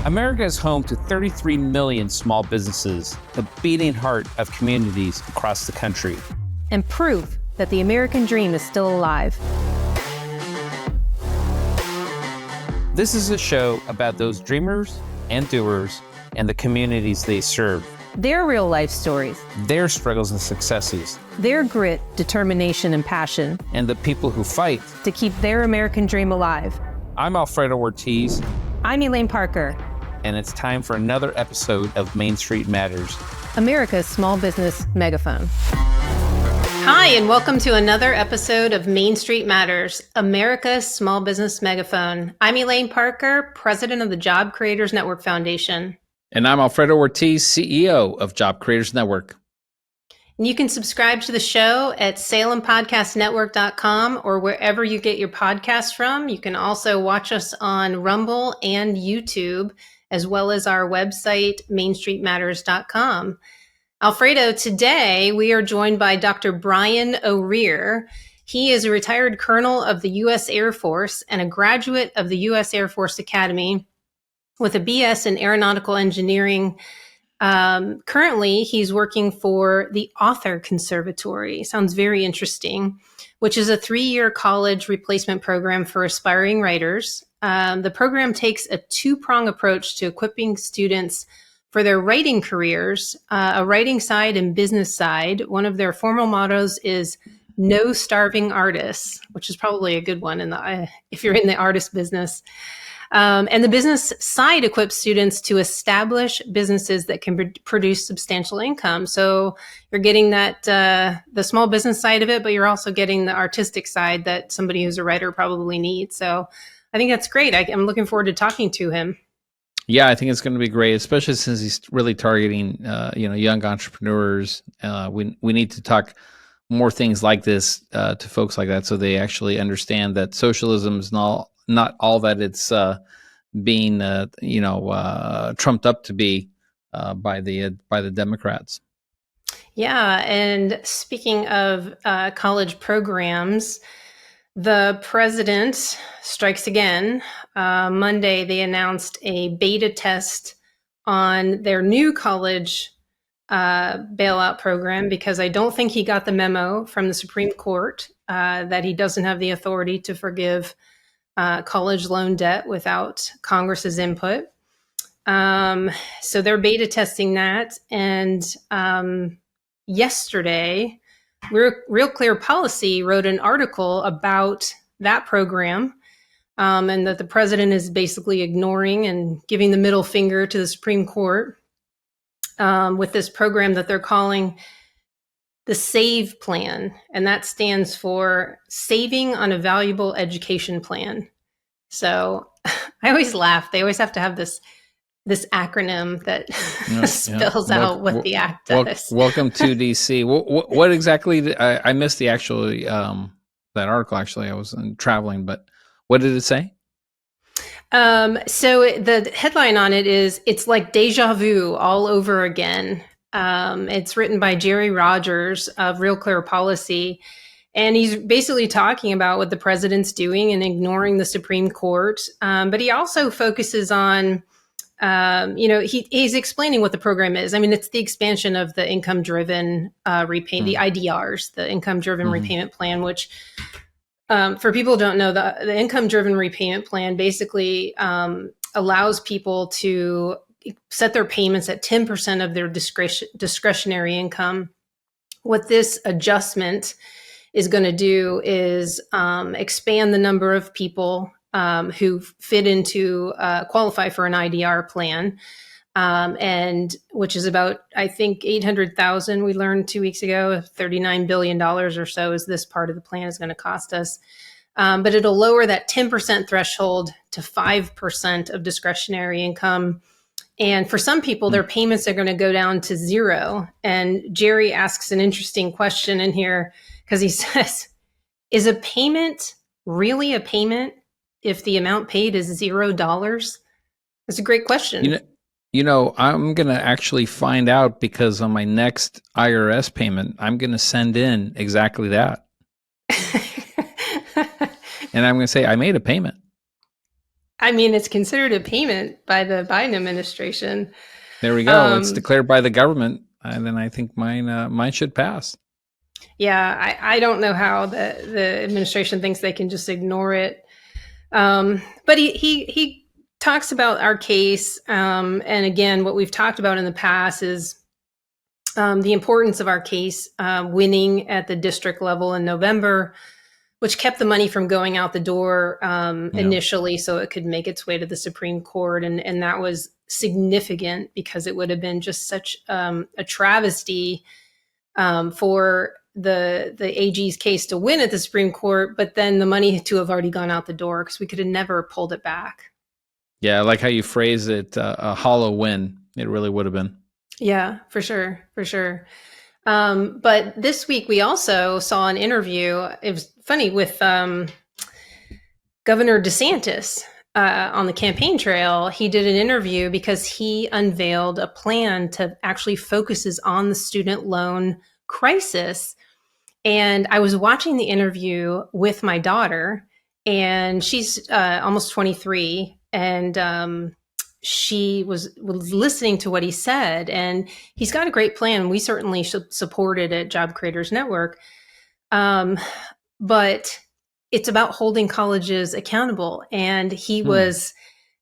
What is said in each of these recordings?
America is home to 33 million small businesses, the beating heart of communities across the country. And proof that the American dream is still alive. This is a show about those dreamers and doers and the communities they serve. Their real life stories. Their struggles and successes. Their grit, determination, and passion. And the people who fight to keep their American dream alive. I'm Alfredo Ortiz. I'm Elaine Parker. And it's time for another episode of Main Street Matters, America's small business megaphone. Hi, and welcome to another episode of Main Street Matters, America's small business megaphone. I'm Elaine Parker, president of the Job Creators Network Foundation. And I'm Alfredo Ortiz, CEO of Job Creators Network. And you can subscribe to the show at salempodcastnetwork.com or wherever you get your podcasts from. You can also watch us on Rumble and YouTube, as well as our website, mainstreetmatters.com. Alfredo, today we are joined by Dr. Brian O'Rear. He is a retired colonel of the U.S. Air Force and a graduate of the U.S. Air Force Academy with a BS in aeronautical engineering. Currently, he's working for the Author Conservatory. Sounds very interesting, which is a 3-year college replacement program for aspiring writers. The program takes a two-prong approach to equipping students for their writing careers, a writing side and business side. One of their formal mottos is "No starving artists," which is probably a good one if you're in the artist business. And the business side equips students to establish businesses that can produce substantial income. So you're getting that the small business side of it, but you're also getting the artistic side that somebody who's a writer probably needs. So I think that's great. I'm looking forward to talking to him. Yeah, I think it's going to be great, especially since he's really targeting, young entrepreneurs. We need to talk more things like this to folks like that, so they actually understand that socialism is not all that it's being, trumped up to be by the Democrats. Yeah, and speaking of college programs, the president strikes again. Monday, they announced a beta test on their new college bailout program because I don't think he got the memo from the Supreme Court that he doesn't have the authority to forgive college loan debt without Congress's input. So they're beta testing that. And yesterday, Real Clear Policy wrote an article about that program, and that the president is basically ignoring and giving the middle finger to the Supreme Court with this program that they're calling the SAVE plan. And that stands for Saving on a Valuable Education Plan. So I always laugh. They always have to have this acronym that spells out what the act does. Welcome to DC. What exactly? I missed the actual that article. Actually, I was traveling, but what did it say? So the headline on it is "It's like deja vu all over again." It's written by Jerry Rogers of Real Clear Policy. And he's basically talking about what the president's doing and ignoring the Supreme Court. But he also focuses on he's explaining what the program is. I mean, it's the expansion of the income-driven repayment, the IDRs, the income-driven repayment plan, which for people who don't know, the income-driven repayment plan basically allows people to set their payments at 10% of their discretionary income. What this adjustment is going to do is expand the number of people who fit into qualify for an IDR plan, and which is about, I think, 800,000. We learned 2 weeks ago, $39 billion or so is this part of the plan is going to cost us. But it'll lower that 10% threshold to 5% of discretionary income. And for some people, their payments are going to go down to zero. And Jerry asks an interesting question in here because he says, is a payment really a payment if the amount paid is $0? That's a great question. I'm going to actually find out because on my next IRS payment, I'm going to send in exactly that. And I'm going to say, I made a payment. I mean, it's considered a payment by the Biden administration. There we go. It's declared by the government, and then I think mine should pass. Yeah, I don't know how the administration thinks they can just ignore it. But he talks about our case, and again, what we've talked about in the past is the importance of our case winning at the district level in November, which kept the money from going out the door initially, so it could make its way to the Supreme Court, and that was significant because it would have been just such a travesty for the AG's case to win at the Supreme Court, but then the money to have already gone out the door because we could have never pulled it back. Yeah, I like how you phrase it, a hollow win. It really would have been. Yeah, for sure. But this week we also saw an interview. It was funny with Governor DeSantis on the campaign trail. He did an interview because he unveiled a plan to actually focuses on the student loan crisis. And I was watching the interview with my daughter, and she's almost 23, and she was listening to what he said, and he's got a great plan. We certainly should support it at Job Creators Network. But it's about holding colleges accountable. And he was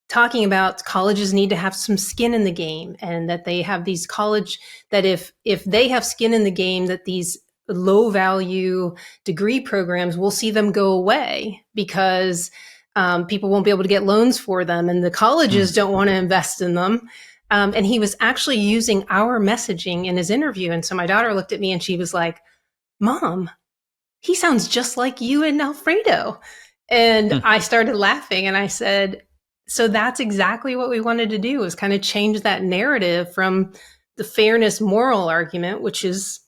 talking about colleges need to have some skin in the game, and that they have these that if they have skin in the game, that these low value degree programs, we'll see them go away because people won't be able to get loans for them, and the colleges don't want to invest in them. And he was actually using our messaging in his interview. And so my daughter looked at me and she was like, "Mom, he sounds just like you and Alfredo." And I started laughing, and I said, so that's exactly what we wanted to do, is kind of change that narrative from the fairness moral argument, which is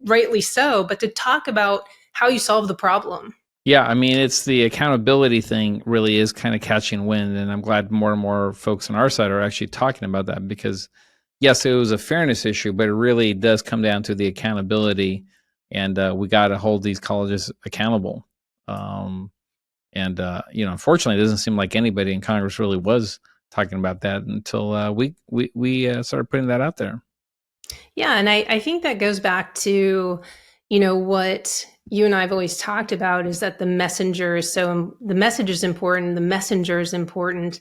rightly so, but to talk about how you solve the problem. Yeah, I mean, it's the accountability thing really is kind of catching wind, and I'm glad more and more folks on our side are actually talking about that, because yes, it was a fairness issue, but it really does come down to the accountability, and we got to hold these colleges accountable. Unfortunately, it doesn't seem like anybody in Congress really was talking about that until we started putting that out there. Yeah, and I think that goes back to, what you and I have always talked about, is that the message is important, the messenger is important.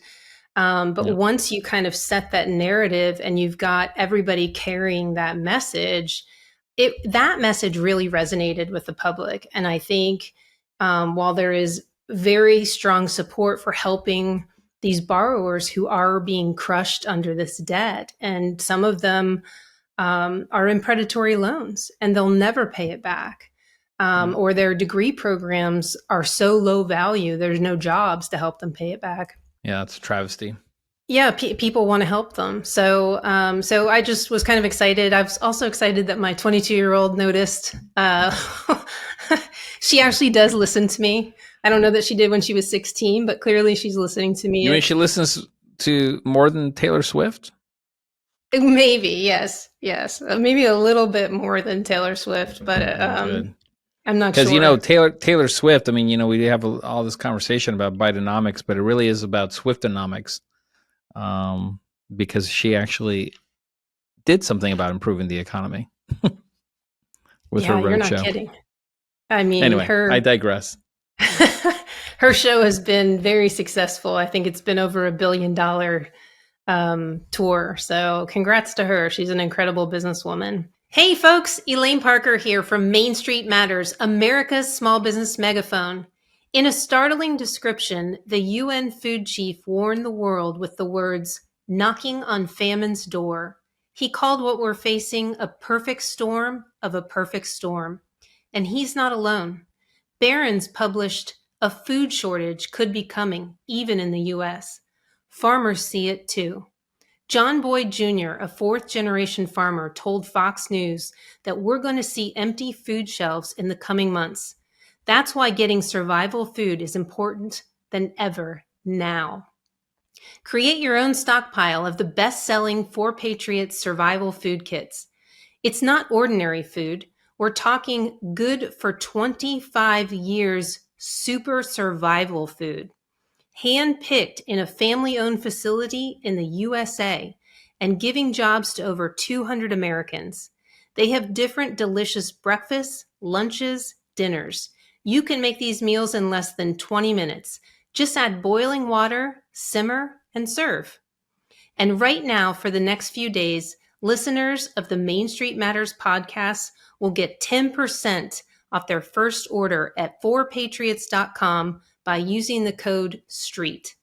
But once you kind of set that narrative and you've got everybody carrying that message, that message really resonated with the public. And I think while there is very strong support for helping these borrowers who are being crushed under this debt, and some of them are in predatory loans and they'll never pay it back. Or their degree programs are so low value, there's no jobs to help them pay it back. Yeah, it's a travesty. Yeah, people want to help them. So I just was kind of excited. I was also excited that my 22-year-old noticed. She actually does listen to me. I don't know that she did when she was 16, but clearly she's listening to me. You mean she listens to more than Taylor Swift? Maybe, yes. Maybe a little bit more than Taylor Swift, but I'm not sure. Because, Taylor Swift, I mean, we have all this conversation about Bidenomics, but it really is about Swiftonomics, because she actually did something about improving the economy with her road you're not show. Kidding. I mean, anyway, I digress. Her show has been very successful. I think it's been over $1 billion tour. So congrats to her. She's an incredible businesswoman. Hey folks, Elaine Parker here from Main Street Matters, America's small business megaphone. In a startling description, the UN food chief warned the world with the words, "knocking on famine's door." He called what we're facing a perfect storm of a perfect storm. And he's not alone. Barron's published a food shortage could be coming, even in the U.S. Farmers see it too. John Boyd Jr., a fourth-generation farmer, told Fox News that we're going to see empty food shelves in the coming months. That's why getting survival food is important than ever now. Create your own stockpile of the best-selling 4 Patriots survival food kits. It's not ordinary food. We're talking good for 25 years super survival food. hand-picked in a family-owned facility in the USA and giving jobs to over 200 Americans. They have different delicious breakfasts, lunches, dinners. You can make these meals in less than 20 minutes. Just add boiling water, simmer, and serve. And right now, for the next few days, listeners of the Main Street Matters podcast will get 10% off their first order at 4patriots.com by using the code STREET.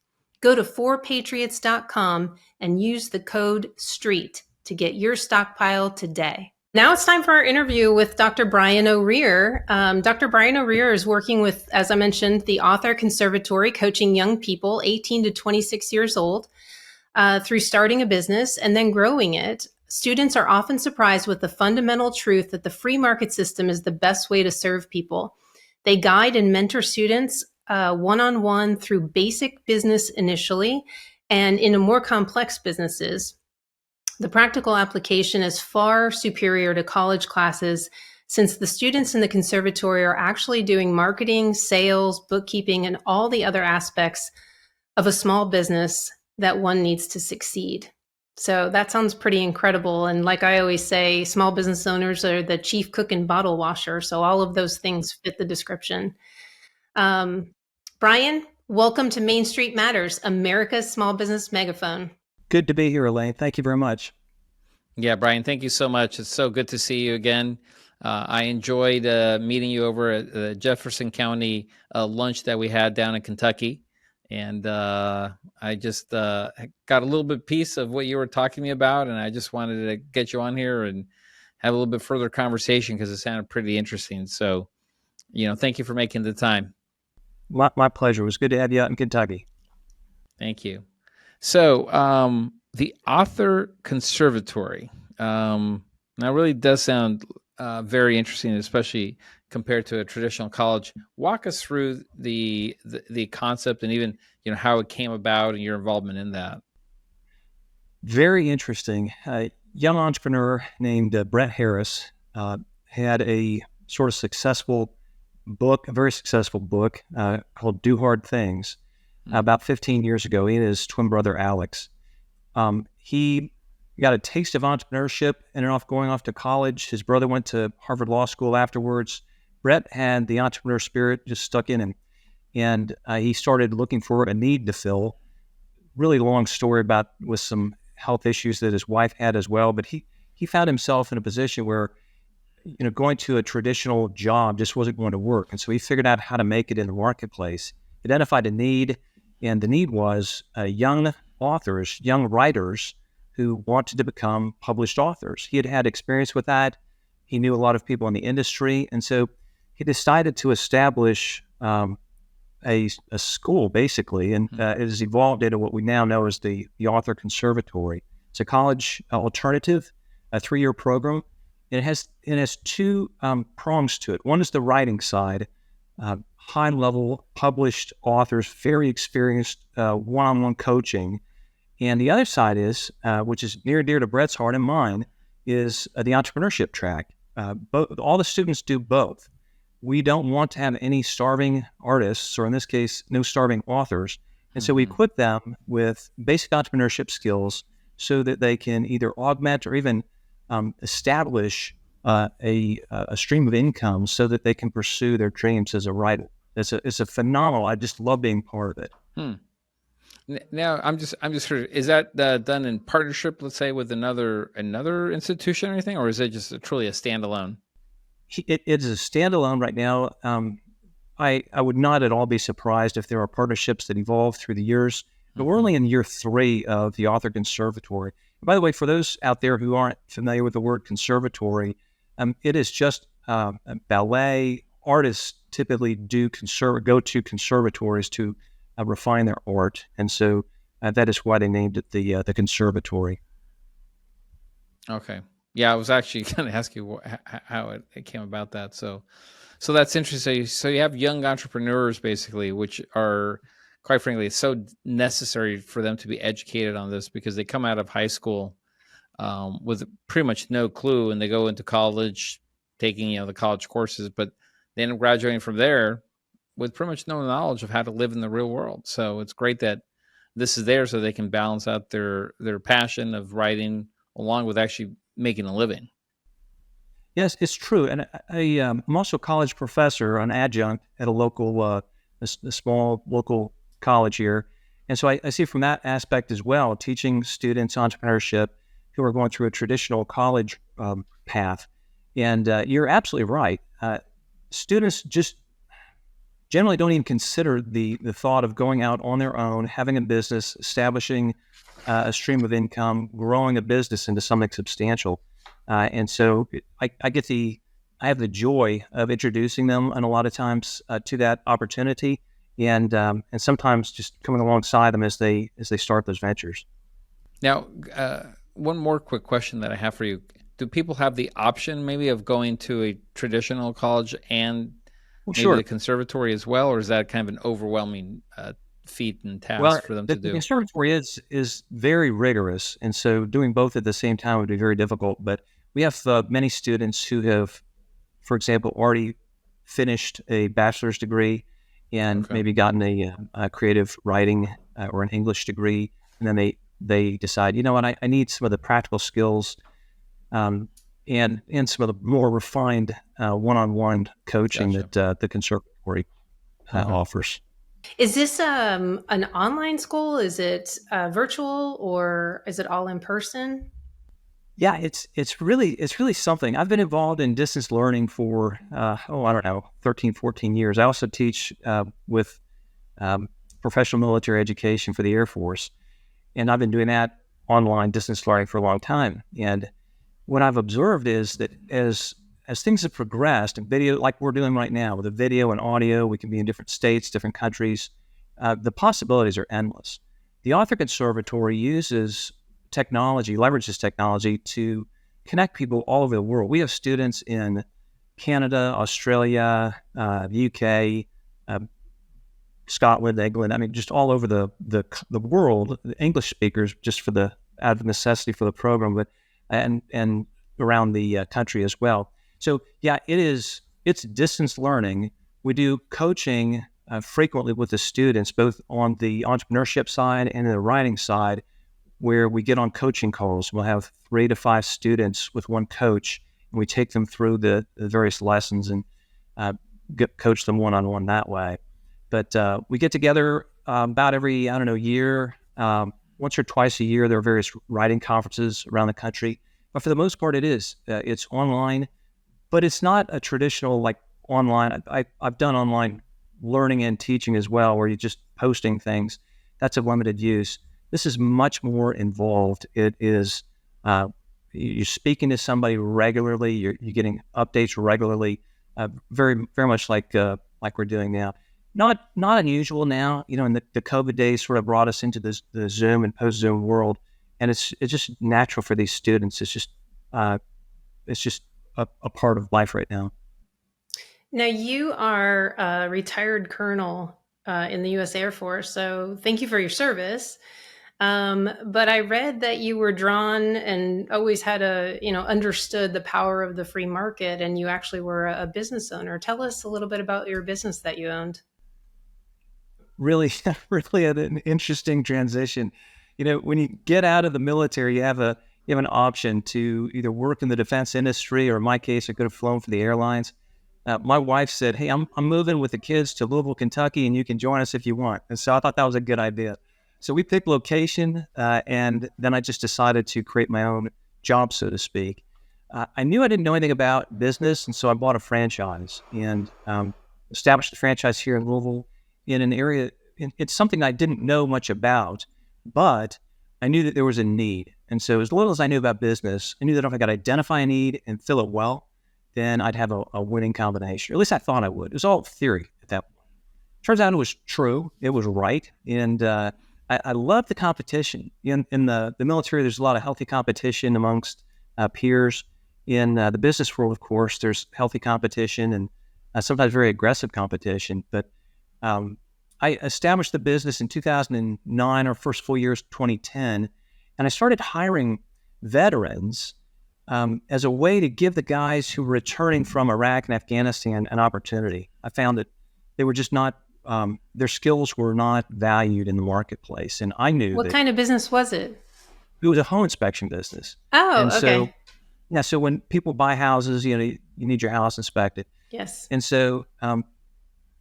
Go to 4patriots.com and use the code STREET to get your stockpile today. Now it's time for our interview with Dr. Brian O'Rear. Dr. Brian O'Rear is working with, as I mentioned, the Author Conservatory, coaching young people 18 to 26 years old through starting a business and then growing it. Students are often surprised with the fundamental truth that the free market system is the best way to serve people. They guide and mentor students one-on-one through basic business initially and into more complex businesses. The practical application is far superior to college classes since the students in the conservatory are actually doing marketing, sales, bookkeeping, and all the other aspects of a small business that one needs to succeed. So that sounds pretty incredible. And like I always say, small business owners are the chief cook and bottle washer. So all of those things fit the description. Brian, welcome to Main Street Matters, America's small business megaphone. Good to be here, Elaine. Thank you very much. Yeah, Brian, thank you so much. It's so good to see you again. I enjoyed meeting you over at the Jefferson County lunch that we had down in Kentucky. And I just got a little bit piece of what you were talking to me about, and I just wanted to get you on here and have a little bit further conversation because it sounded pretty interesting. So, thank you for making the time. My pleasure. It was good to have you out in Kentucky. Thank you. So, the Author Conservatory, now really does sound very interesting, especially compared to a traditional college. Walk us through the concept and even how it came about and your involvement in that. Very interesting. A young entrepreneur named Brett Harris had a sort of successful book, a very successful book called Do Hard Things about 15 years ago. He and his twin brother Alex. He got a taste of entrepreneurship, ended off going off to college. His brother went to Harvard Law School afterwards. Brett had the entrepreneur spirit just stuck in him, and he started looking for a need to fill. Really long story about with some health issues that his wife had as well, but he found himself in a position where going to a traditional job just wasn't going to work, and so he figured out how to make it in the marketplace. Identified a need, and the need was young authors, young writers who wanted to become published authors. He had had experience with that. He knew a lot of people in the industry, and so he decided to establish a school, basically, and it has evolved into what we now know as the Author Conservatory. It's a college alternative, a 3-year program. It has two prongs to it. One is the writing side, high-level published authors, very experienced one-on-one coaching. And the other side is, which is near and dear to Brett's heart and mine, is the entrepreneurship track. All the students do both. We don't want to have any starving artists, or in this case, no starving authors. And so we equip them with basic entrepreneurship skills so that they can either augment or even establish a stream of income so that they can pursue their dreams as a writer. It's a phenomenal. I just love being part of it. Now, I'm just curious, is that done in partnership, let's say, with another institution or anything, or is it just truly a standalone? It is a standalone right now. I would not at all be surprised if there are partnerships that evolve through the years, but we're only in year 3 of the Author Conservatory. By the way, for those out there who aren't familiar with the word conservatory, it is just ballet artists typically go to conservatories to refine their art, and so that is why they named it the conservatory. Okay, yeah, I was actually going to ask you how it came about that. So that's interesting. So you have young entrepreneurs basically, which are, quite frankly, it's so necessary for them to be educated on this because they come out of high school with pretty much no clue, and they go into college taking the college courses, but they end up graduating from there with pretty much no knowledge of how to live in the real world. So it's great that this is there so they can balance out their passion of writing along with actually making a living. Yes, it's true. And I'm also a college professor, an adjunct at a local, a small local college here. And so I see from that aspect as well, teaching students entrepreneurship who are going through a traditional college path. And you're absolutely right. Students just generally don't even consider the thought of going out on their own, having a business, establishing a stream of income, growing a business into something substantial. And so I have the joy of introducing them, and a lot of times to that opportunity, and sometimes just coming alongside them as they start those ventures. Now, one more quick question that I have for you: do people have the option maybe of going to a traditional college and maybe the conservatory as well, or is that kind of an overwhelming feat and task for them to do? The conservatory is very rigorous, and so doing both at the same time would be very difficult. But we have many students who have, for example, already finished a bachelor's degree and maybe gotten a creative writing or an English degree, and then they decide, you know what, I need some of the practical skills and some of the more refined one-on-one coaching that the conservatory offers. Is this an online school? Is it virtual, or is it all in person? Yeah, it's really something. I've been involved in distance learning for, 13, 14 years. I also teach with professional military education for the Air Force. And I've been doing that online distance learning for a long time. And what I've observed is that as things have progressed, and video, like we're doing right now with the video and audio, we can be in different states, different countries. The possibilities are endless. The Author Conservatory leverages technology to connect people all over the world. We have students in Canada, Australia, the UK, Scotland, England. I mean, just all over the world. The English speakers, just out of necessity for the program, but and around the country as well. So yeah, it's distance learning. We do coaching frequently with the students, both on the entrepreneurship side and the writing side, where we get on coaching calls. We'll have 3 to 5 students with one coach, and we take them through the various lessons and coach them one-on-one that way. But we get together about every, year, once or twice a year. There are various writing conferences around the country. But for the most part, it's online, but it's not a traditional like online. I've done online learning and teaching as well, where you're just posting things. That's a limited use. This is much more involved. It is you're speaking to somebody regularly. You're getting updates regularly. Very very much like we're doing now. Not unusual now. In the COVID days sort of brought us into the Zoom and post Zoom world, and it's just natural for these students. It's just a part of life right now. Now, you are a retired colonel in the U.S. Air Force, so thank you for your service. But I read that you were drawn and always had understood the power of the free market, and you actually were a business owner. Tell us a little bit about your business that you owned. Really an interesting transition. When you get out of the military, you have an option to either work in the defense industry, or in my case, I could have flown for the airlines. My wife said, "Hey, I'm moving with the kids to Louisville, Kentucky, and you can join us if you want." And so I thought that was a good idea. So we picked location, and then I just decided to create my own job, so to speak. I knew I didn't know anything about business, and so I bought a franchise and established a franchise here in Louisville in an area. It's something I didn't know much about, but I knew that there was a need. And so as little as I knew about business, I knew that if I could identify a need and fill it well, then I'd have a winning combination. Or at least I thought I would. It was all theory at that point. Turns out it was true. It was right. And I love the competition. In the military, there's a lot of healthy competition amongst peers. In the business world, of course, there's healthy competition and sometimes very aggressive competition. But I established the business in 2009, our first full year is 2010, and I started hiring veterans as a way to give the guys who were returning from Iraq and Afghanistan an opportunity. I found that they were just not, their skills were not valued in the marketplace. And I knew What that kind of business was it? it was a home inspection business. Oh, And okay. so, yeah, so when people buy houses, you need your house inspected. Yes. And so,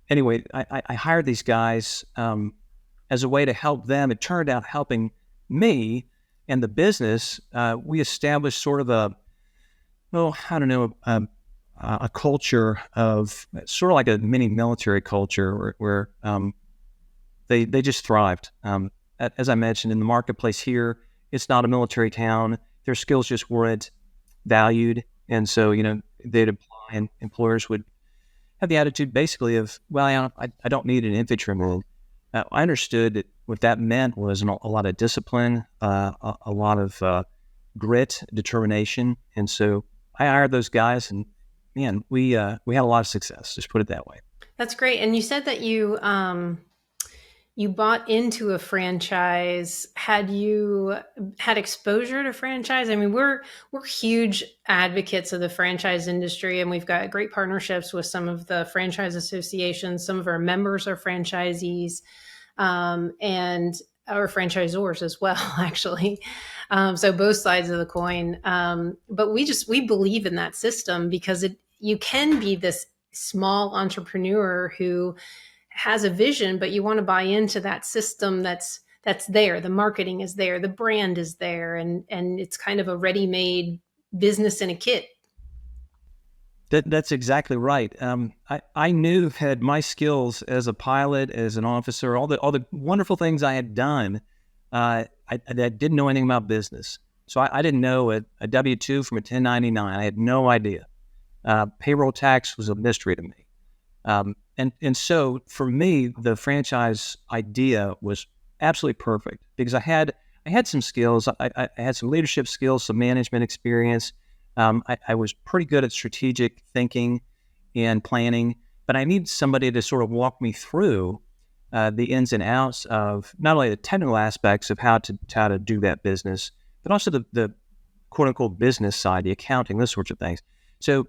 anyway, I hired these guys as a way to help them. It turned out helping me and the business. We established sort of a culture of sort of like a mini military culture where they just thrived. As I mentioned, in the marketplace here, it's not a military town. Their skills just weren't valued. And so, they'd apply and employers would have the attitude basically of, well, I don't need an infantryman. I understood that what that meant was a lot of discipline, a lot of grit, determination. And so I hired those guys, and man, we had a lot of success. Just put it that way. That's great. And you said that you bought into a franchise. Had you had exposure to franchise? I mean, we're huge advocates of the franchise industry, and we've got great partnerships with some of the franchise associations. Some of our members are franchisees, and our franchisors as well, actually. So both sides of the coin. But we believe in that system because you can be this small entrepreneur who has a vision, but you want to buy into that system that's there. The marketing is there, the brand is there, and it's kind of a ready-made business in a kit. That's exactly right. I knew had my skills as a pilot, as an officer, all the wonderful things I had done. I didn't know anything about business, so I didn't know a W-2 from a 1099. I had no idea. Payroll tax was a mystery to me. And so for me, the franchise idea was absolutely perfect because I had some skills. I had some leadership skills, some management experience. I was pretty good at strategic thinking and planning, but I needed somebody to sort of walk me through the ins and outs of not only the technical aspects of how to do that business, but also the quote unquote business side, the accounting, those sorts of things. So,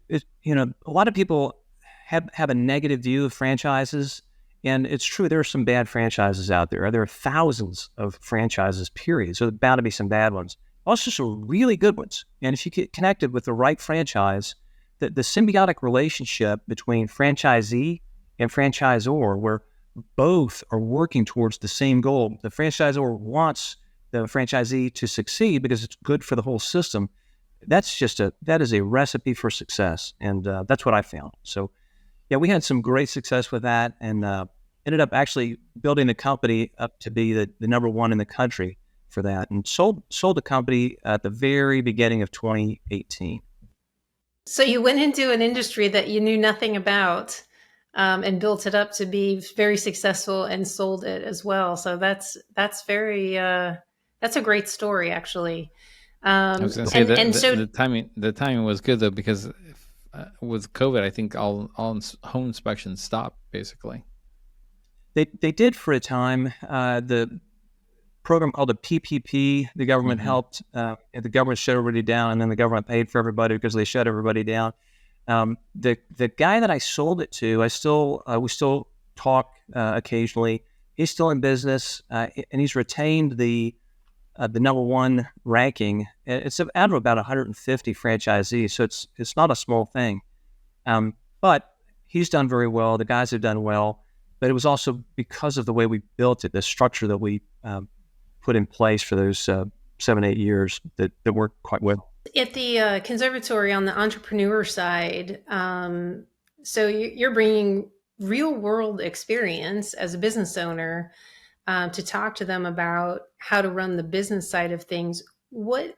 a lot of people have a negative view of franchises, and it's true. There are some bad franchises out there. There are thousands of franchises, period. So there's bound to be some bad ones. Also some really good ones. And if you get connected with the right franchise, the symbiotic relationship between franchisee and franchisor, where both are working towards the same goal. The franchisor wants the franchisee to succeed because it's good for the whole system. That is a recipe for success. And that's what I found. So yeah, we had some great success with that, and ended up actually building the company up to be the number one in the country for that, and sold the company at the very beginning of 2018. So you went into an industry that you knew nothing about, and built it up to be very successful and sold it as well. So that's very that's a great story, actually. I was going to say the timing was good though, because with COVID, I think all home inspections stopped basically. They did for a time. The program called the PPP, the government helped. The government shut everybody down, and then the government paid for everybody because they shut everybody down. The guy that I sold it to, we still talk occasionally. He's still in business, and he's retained the number one ranking. It's out of about 150 franchisees, so it's not a small thing. But he's done very well. The guys have done well, but it was also because of the way we built it, the structure that we put in place for those 7-8 years that worked quite well. At the conservatory on the entrepreneur side, so you're bringing real world experience as a business owner to talk to them about how to run the business side of things. What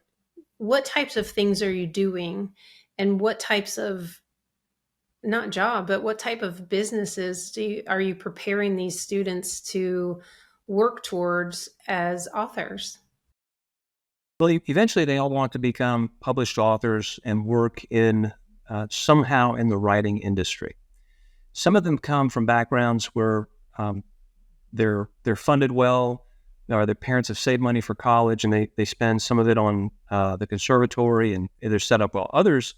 types of things are you doing, and what types of what type of businesses are you preparing these students to work towards as authors? Well, eventually they all want to become published authors and work in somehow in the writing industry. Some of them come from backgrounds where they're funded well, or their parents have saved money for college and they spend some of it on the conservatory and they're set up well. Others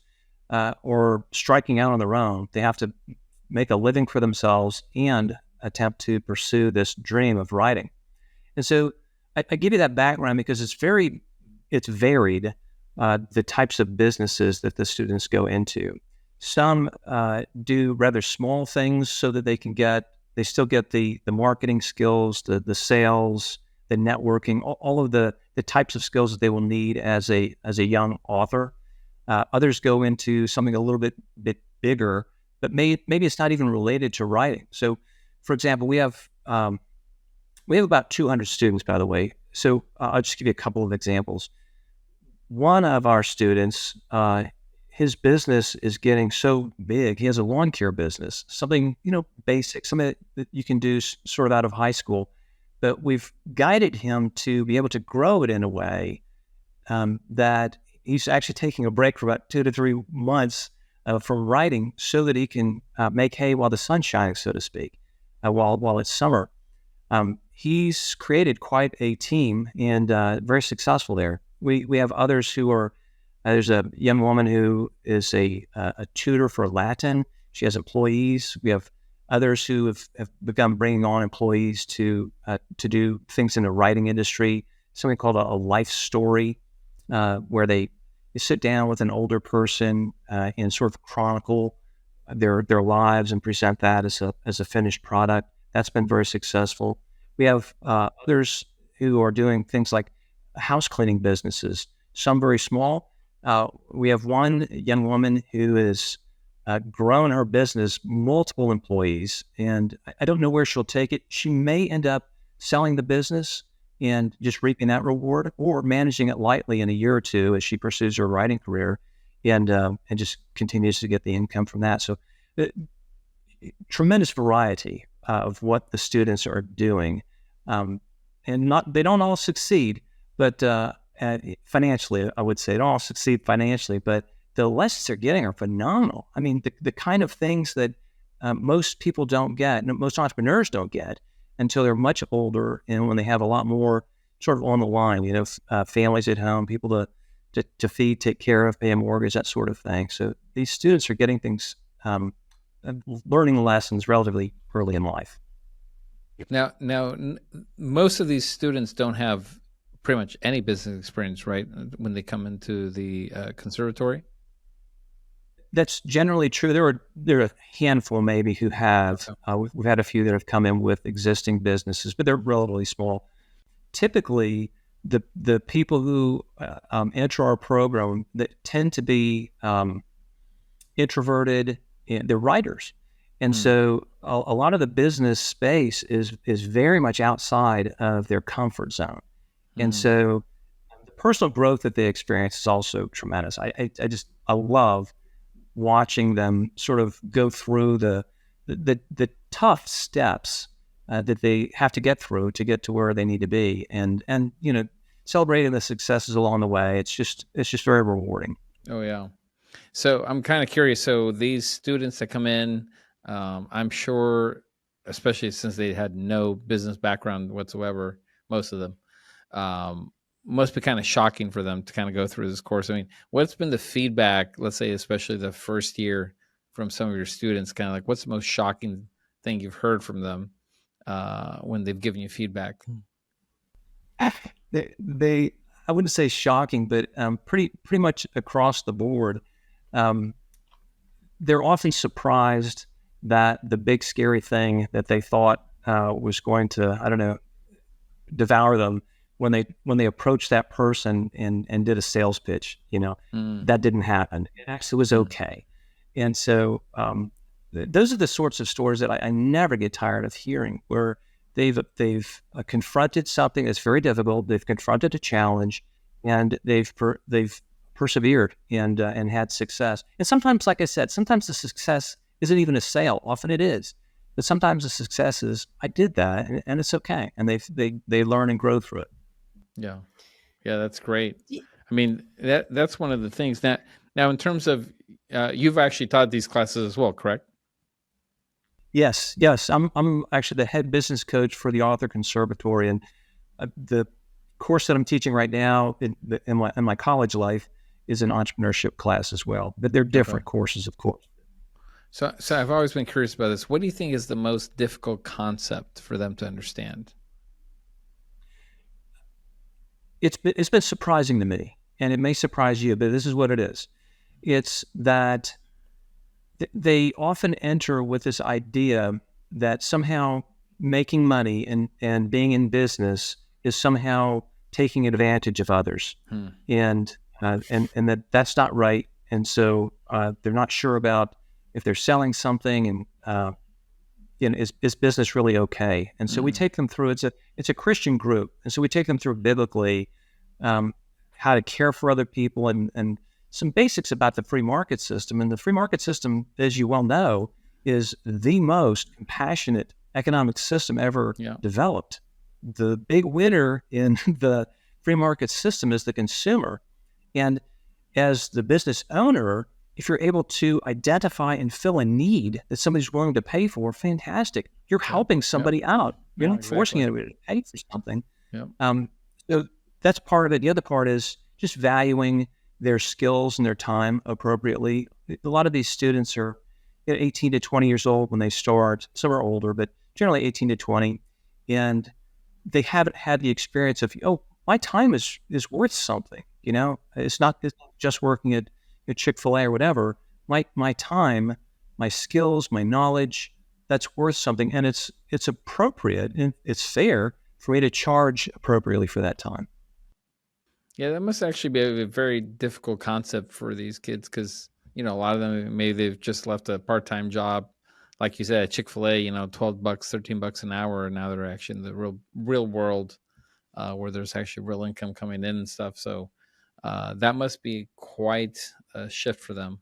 are striking out on their own. They have to make a living for themselves and attempt to pursue this dream of writing. And so I give you that background because it's varied, the types of businesses that the students go into. Some do rather small things so that they still get the marketing skills, the sales, the networking, all of the types of skills that they will need as a young author. Others go into something a little bit bigger, but maybe it's not even related to writing. So, for example, we have about 200 students, by the way. So I'll just give you a couple of examples. One of our students, his business is getting so big. He has a lawn care business, something, basic, something that you can do sort of out of high school. But we've guided him to be able to grow it in a way that he's actually taking a break for about 2 to 3 months from writing so that he can make hay while the sun's shining, so to speak, while it's summer. He's created quite a team and very successful there. We have others who are, there's a young woman who is a tutor for Latin. She has employees. We have others who have begun bringing on employees to do things in the writing industry, something called a life story, where they sit down with an older person and sort of chronicle their lives and present that as a finished product. That's been very successful. We have others who are doing things like house cleaning businesses, some very small. We have one young woman who has grown her business, multiple employees, and I don't know where she'll take it. She may end up selling the business and just reaping that reward, or managing it lightly in a year or two as she pursues her writing career and just continues to get the income from that. So tremendous variety of what the students are doing. And they don't all succeed, but financially, I would say they don't all succeed financially, but the lessons they're getting are phenomenal. I mean, the kind of things that most people don't get, most entrepreneurs don't get until they're much older and when they have a lot more sort of on the line, families at home, people to feed, take care of, pay a mortgage, that sort of thing. So these students are getting things, learning lessons relatively early in life. Now, most of these students don't have pretty much any business experience, right? When they come into the conservatory. That's generally true. There are a handful maybe who have. We've had a few that have come in with existing businesses, but they're relatively small. Typically, the people who enter our program that tend to be introverted, and they're writers, and so a lot of the business space is very much outside of their comfort zone, and so the personal growth that they experience is also tremendous. I love watching them sort of go through the tough steps that they have to get through to get to where they need to be, and celebrating the successes along the way. It's just very rewarding. Oh yeah. So I'm kind of curious. So these students that come in, I'm sure, especially since they had no business background whatsoever, most of them, must be kind of shocking for them to kind of go through this course. I mean, what's been the feedback, let's say, especially the first year from some of your students, kind of like what's the most shocking thing you've heard from them when they've given you feedback? They I wouldn't say shocking, but pretty much across the board, they're often surprised that the big scary thing that they thought was going to, devour them, when they approached that person and did a sales pitch, that didn't happen. It actually was okay. And so those are the sorts of stories that I never get tired of hearing, where they've confronted something that's very difficult. They've confronted a challenge, and they've persevered and had success. And sometimes, like I said, sometimes the success isn't even a sale. Often it is, but sometimes the success is I did that, and it's okay. And they learn and grow through it. Yeah, that's great. I mean, that's one of the things that now in terms of you've actually taught these classes as well, correct? Yes. I'm actually the head business coach for the Author Conservatory, and the course that I'm teaching right now in my college life is an entrepreneurship class as well. But they're different courses, of course. So I've always been curious about this. What do you think is the most difficult concept for them to understand? It's been surprising to me, and it may surprise you, but this is what it is. It's that they often enter with this idea that somehow making money and being in business is somehow taking advantage of others, and that's not right. And so they're not sure about if they're selling something, and is business really okay? And so we take them through. It's a Christian group, and so we take them through biblically how to care for other people and some basics about the free market system. And the free market system, as you well know, is the most compassionate economic system ever developed. The big winner in the free market system is the consumer. And as the business owner, if you're able to identify and fill a need that somebody's willing to pay for, fantastic. You're helping somebody out. You're not forcing anybody to pay for something. So that's part of it. The other part is just valuing their skills and their time appropriately. A lot of these students are 18 to 20 years old when they start. Some are older, but generally 18 to 20. And they haven't had the experience of, my time is worth something. It's not just working at Chick-fil-A or whatever. My time, my skills, my knowledge, that's worth something. And it's appropriate and it's fair for me to charge appropriately for that time. Yeah, that must actually be a very difficult concept for these kids because, a lot of them, maybe they've just left a part-time job. Like you said, at Chick-fil-A, $12, $13 an hour. And now they're actually in the real world where there's actually real income coming in and stuff. So that must be quite a shift for them.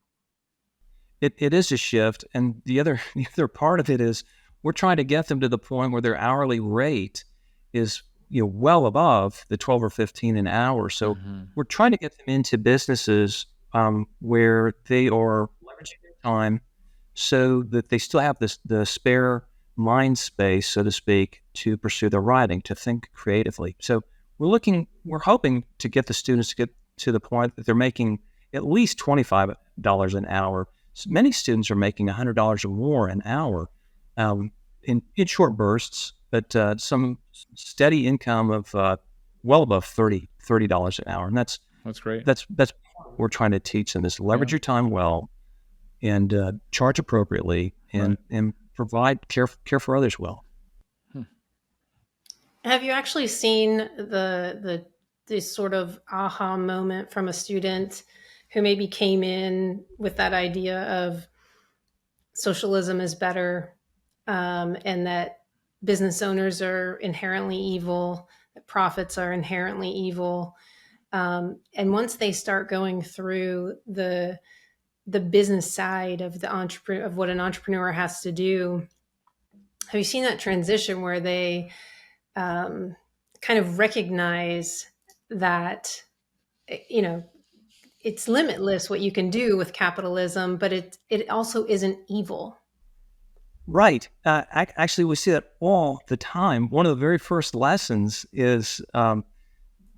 It is a shift. And the other part of it is we're trying to get them to the point where their hourly rate is well above the 12 or 15 an hour. So we're trying to get them into businesses where they are leveraging their time so that they still have the spare mind space, so to speak, to pursue their writing, to think creatively. So we're hoping to get the students to get to the point that they're making at least $25 an hour. So many students are making $100 or more an hour in short bursts, but some steady income of well above $30 an hour. And that's great. That's what we're trying to teach them is leverage your time well and charge appropriately and provide care for others well. Have you actually seen this sort of aha moment from a student who maybe came in with that idea of socialism is better, and that business owners are inherently evil, that profits are inherently evil. And once they start going through the business side of of what an entrepreneur has to do, have you seen that transition where they kind of recognize that, it's limitless what you can do with capitalism, but it also isn't evil? Right. Actually, we see that all the time. One of the very first lessons is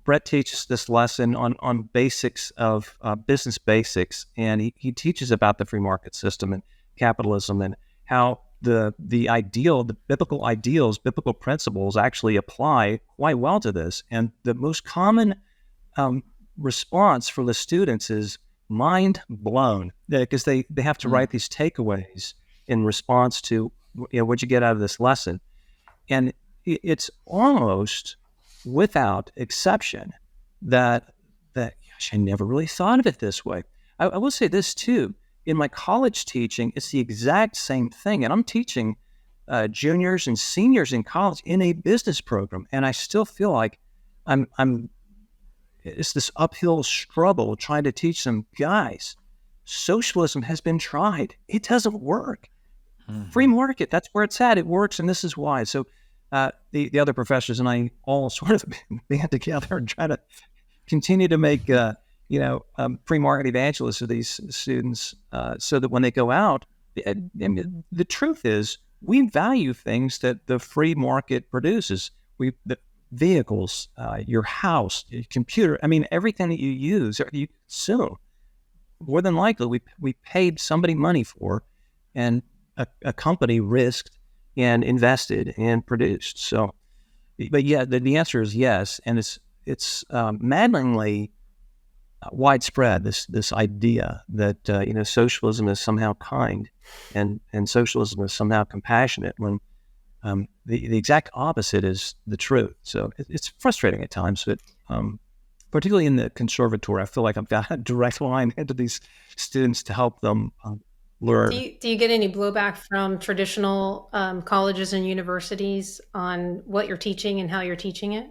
Brett teaches this lesson on basics of business basics, and he teaches about the free market system and capitalism and how the biblical ideals, biblical principles actually apply quite well to this. And the most common response for the students is mind blown, because they have to write these takeaways in response to what you get out of this lesson. And it's almost without exception that gosh, I never really thought of it this way. I will say this too. In my college teaching, it's the exact same thing. And I'm teaching juniors and seniors in college in a business program. And I still feel like it's this uphill struggle trying to teach them, guys, socialism has been tried. It doesn't work. Free market, that's where it's at. It works, and this is why. So the other professors and I all sort of band together and try to continue to make free market evangelists of these students, so that when they go out, the truth is we value things that the free market produces. The vehicles, your house, your computer. I mean, everything that you use or you consume, more than likely we paid somebody money for. and a company risked and invested and produced. So, but yeah, the answer is yes, and it's maddeningly widespread. This idea that socialism is somehow kind, and socialism is somehow compassionate, when the exact opposite is the truth. So it's frustrating at times, but particularly in the conservatory, I feel like I've got a direct line into these students to help them learn. Do you get any blowback from traditional colleges and universities on what you're teaching and how you're teaching it?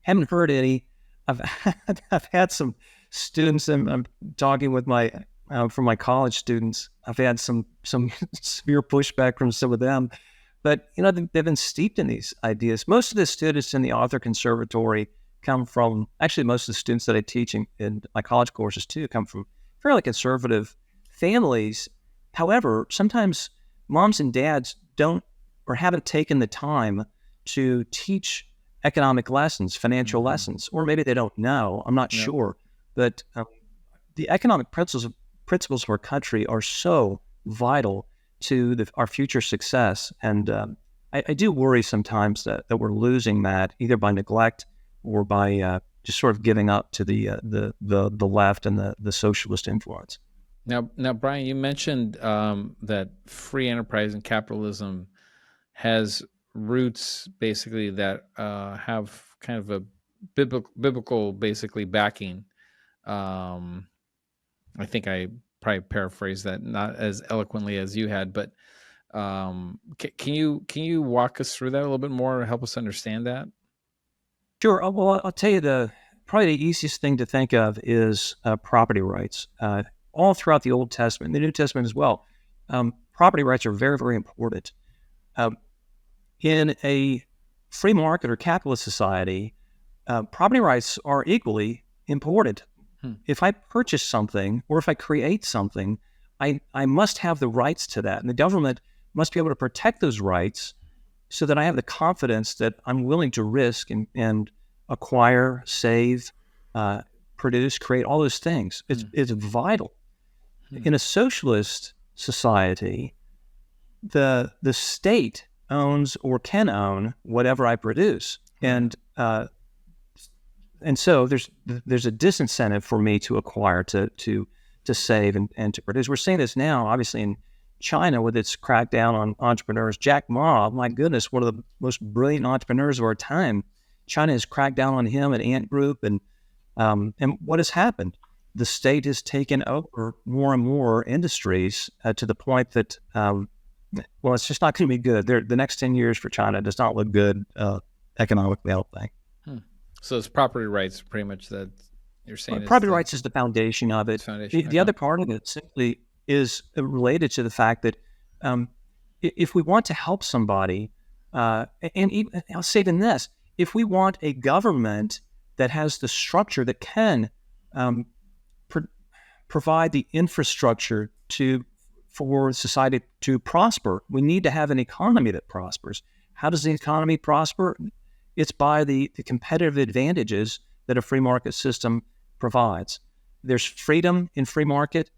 Haven't heard any. I've had some students, and I'm talking with from my college students. I've had some severe pushback from some of them, but they've been steeped in these ideas. Most of the students in the Author Conservatory come from, actually most of the students that I teach in my college courses too, come from fairly conservative families. However, sometimes moms and dads don't or haven't taken the time to teach economic lessons, financial lessons, or maybe they don't know. I'm not sure. But the economic principles of our country are so vital to our future success. And I do worry sometimes that we're losing that, either by neglect or by just sort of giving up to the left and the socialist influence. Now, Brian, you mentioned that free enterprise and capitalism has roots basically that have kind of a biblical basically backing. I think I probably paraphrased that not as eloquently as you had, but can you walk us through that a little bit more, help us understand that? Sure. Well, I'll tell you, probably the easiest thing to think of is property rights. All throughout the Old Testament, the New Testament as well, property rights are very, very important. In a free market or capitalist society, property rights are equally important. If I purchase something or if I create something, I must have the rights to that. And the government must be able to protect those rights so that I have the confidence that I'm willing to risk and acquire, save, produce, create all those things. It's vital. In a socialist society, the state owns or can own whatever I produce, and so there's a disincentive for me to acquire, to save and to produce. We're seeing this now, obviously, in China with its crackdown on entrepreneurs. Jack Ma, my goodness, one of the most brilliant entrepreneurs of our time. China has cracked down on him and Ant Group, and what has happened? The state has taken over more and more industries to the point that, it's just not going to be good. The next 10 years for China does not look good economically, I don't think. So it's property rights pretty much that you're saying? Property rights is the foundation of it. The other part of it simply is related to the fact that if we want to help somebody, and even, I'll say even this, if we want a government that has the structure that can provide the infrastructure for society to prosper, we need to have an economy that prospers. How does the economy prosper? It's by the competitive advantages that a free market system provides. There's freedom in free market.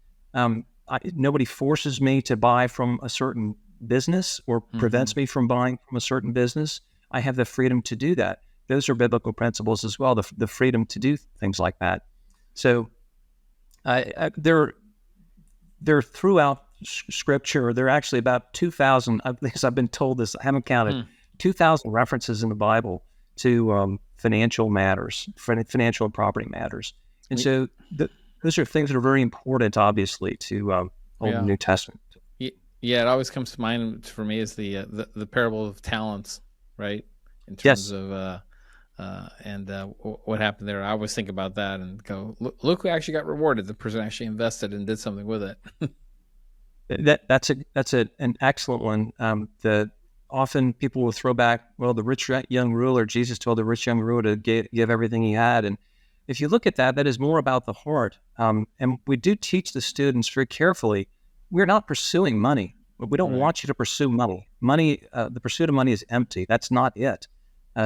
Nobody forces me to buy from a certain business or prevents me from buying from a certain business. I have the freedom to do that. Those are biblical principles as well, the freedom to do things like that. So they're throughout Scripture. There are actually about 2,000, at least I've been told this, I haven't counted, 2,000 references in the Bible to financial matters, financial and property matters. And so those are things that are very important, obviously, to Old and New Testament. Yeah, it always comes to mind for me is the parable of talents, right? In terms of what happened there. I always think about that and go, look who actually got rewarded. The person actually invested and did something with it. That's an excellent one. That often people will throw back, the rich young ruler, Jesus told the rich young ruler to give everything he had. And if you look at that, that is more about the heart. And we do teach the students very carefully, we're not pursuing money. We don't want you to pursue money. The pursuit of money is empty. That's not it.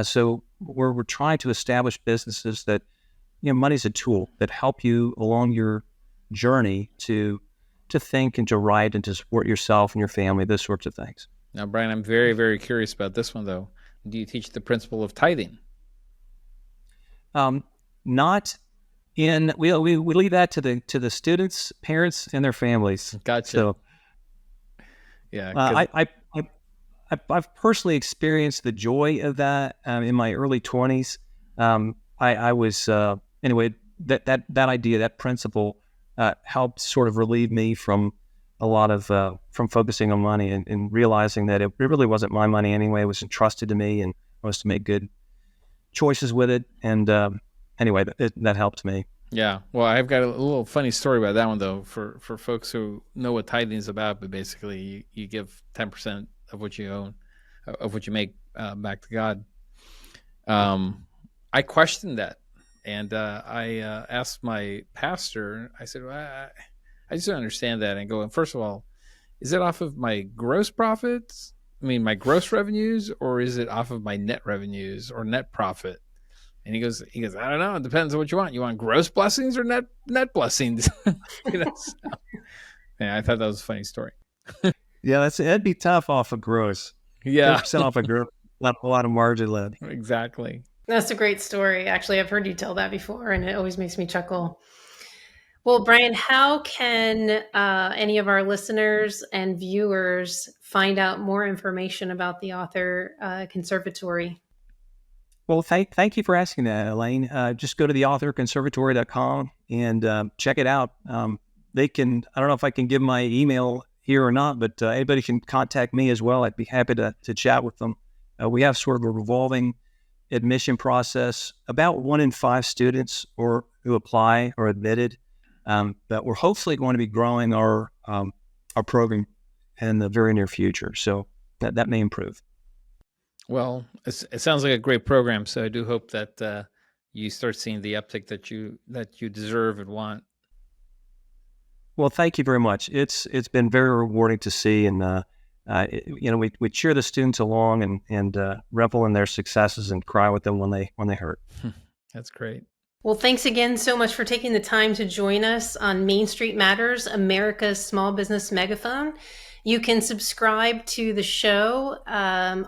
So we're trying to establish businesses that, money's a tool that help you along your journey to to think and to write and to support yourself and your family, those sorts of things. Now, Brian, I'm very, very curious about this one, though. Do you teach the principle of tithing? Not in, we leave that to the students, parents, and their families. Gotcha. So, yeah, I've personally experienced the joy of that in my early 20s. I was anyway. That idea, that principle, helped sort of relieve me from a lot of from focusing on money and realizing that it really wasn't my money anyway. It was entrusted to me, and I was to make good choices with it. And anyway, that helped me. Yeah. Well, I've got a little funny story about that one, though, for folks who know what tithing is about. But basically, you give 10% of what you own, of what you make, back to God. I questioned that. And I asked my pastor, I said, well, I just don't understand that. And go, first of all, is it off of my gross profits? I mean, my gross revenues, or is it off of my net revenues or net profit? And he goes, I don't know. It depends on what you want. You want gross blessings or net blessings? So, yeah, I thought that was a funny story. Yeah, that'd be tough off of gross. Yeah. 10% off of gross, not a lot of margin left. Exactly. That's a great story. Actually, I've heard you tell that before, and it always makes me chuckle. Well, Brian, how can any of our listeners and viewers find out more information about the Author Conservatory? Well, thank you for asking that, Elaine. Just go to the authorconservatory.com and check it out. They can, I don't know if I can give my email here or not, but anybody can contact me as well. I'd be happy to chat with them. We have sort of a revolving admission process. About 1 in 5 students who apply are admitted, but we're hopefully going to be growing our program in the very near future. So that may improve. Well, it sounds like a great program. So I do hope that you start seeing the uptick that you deserve and want. Well, thank you very much. It's been very rewarding to see, and we cheer the students along and revel in their successes and cry with them when they hurt. That's great. Well, thanks again so much for taking the time to join us on Main Street Matters, America's Small Business Megaphone. You can subscribe to the show on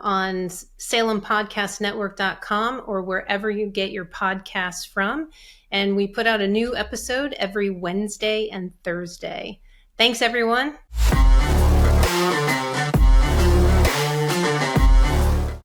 salempodcastnetwork.com or wherever you get your podcasts from. And we put out a new episode every Wednesday and Thursday. Thanks, everyone.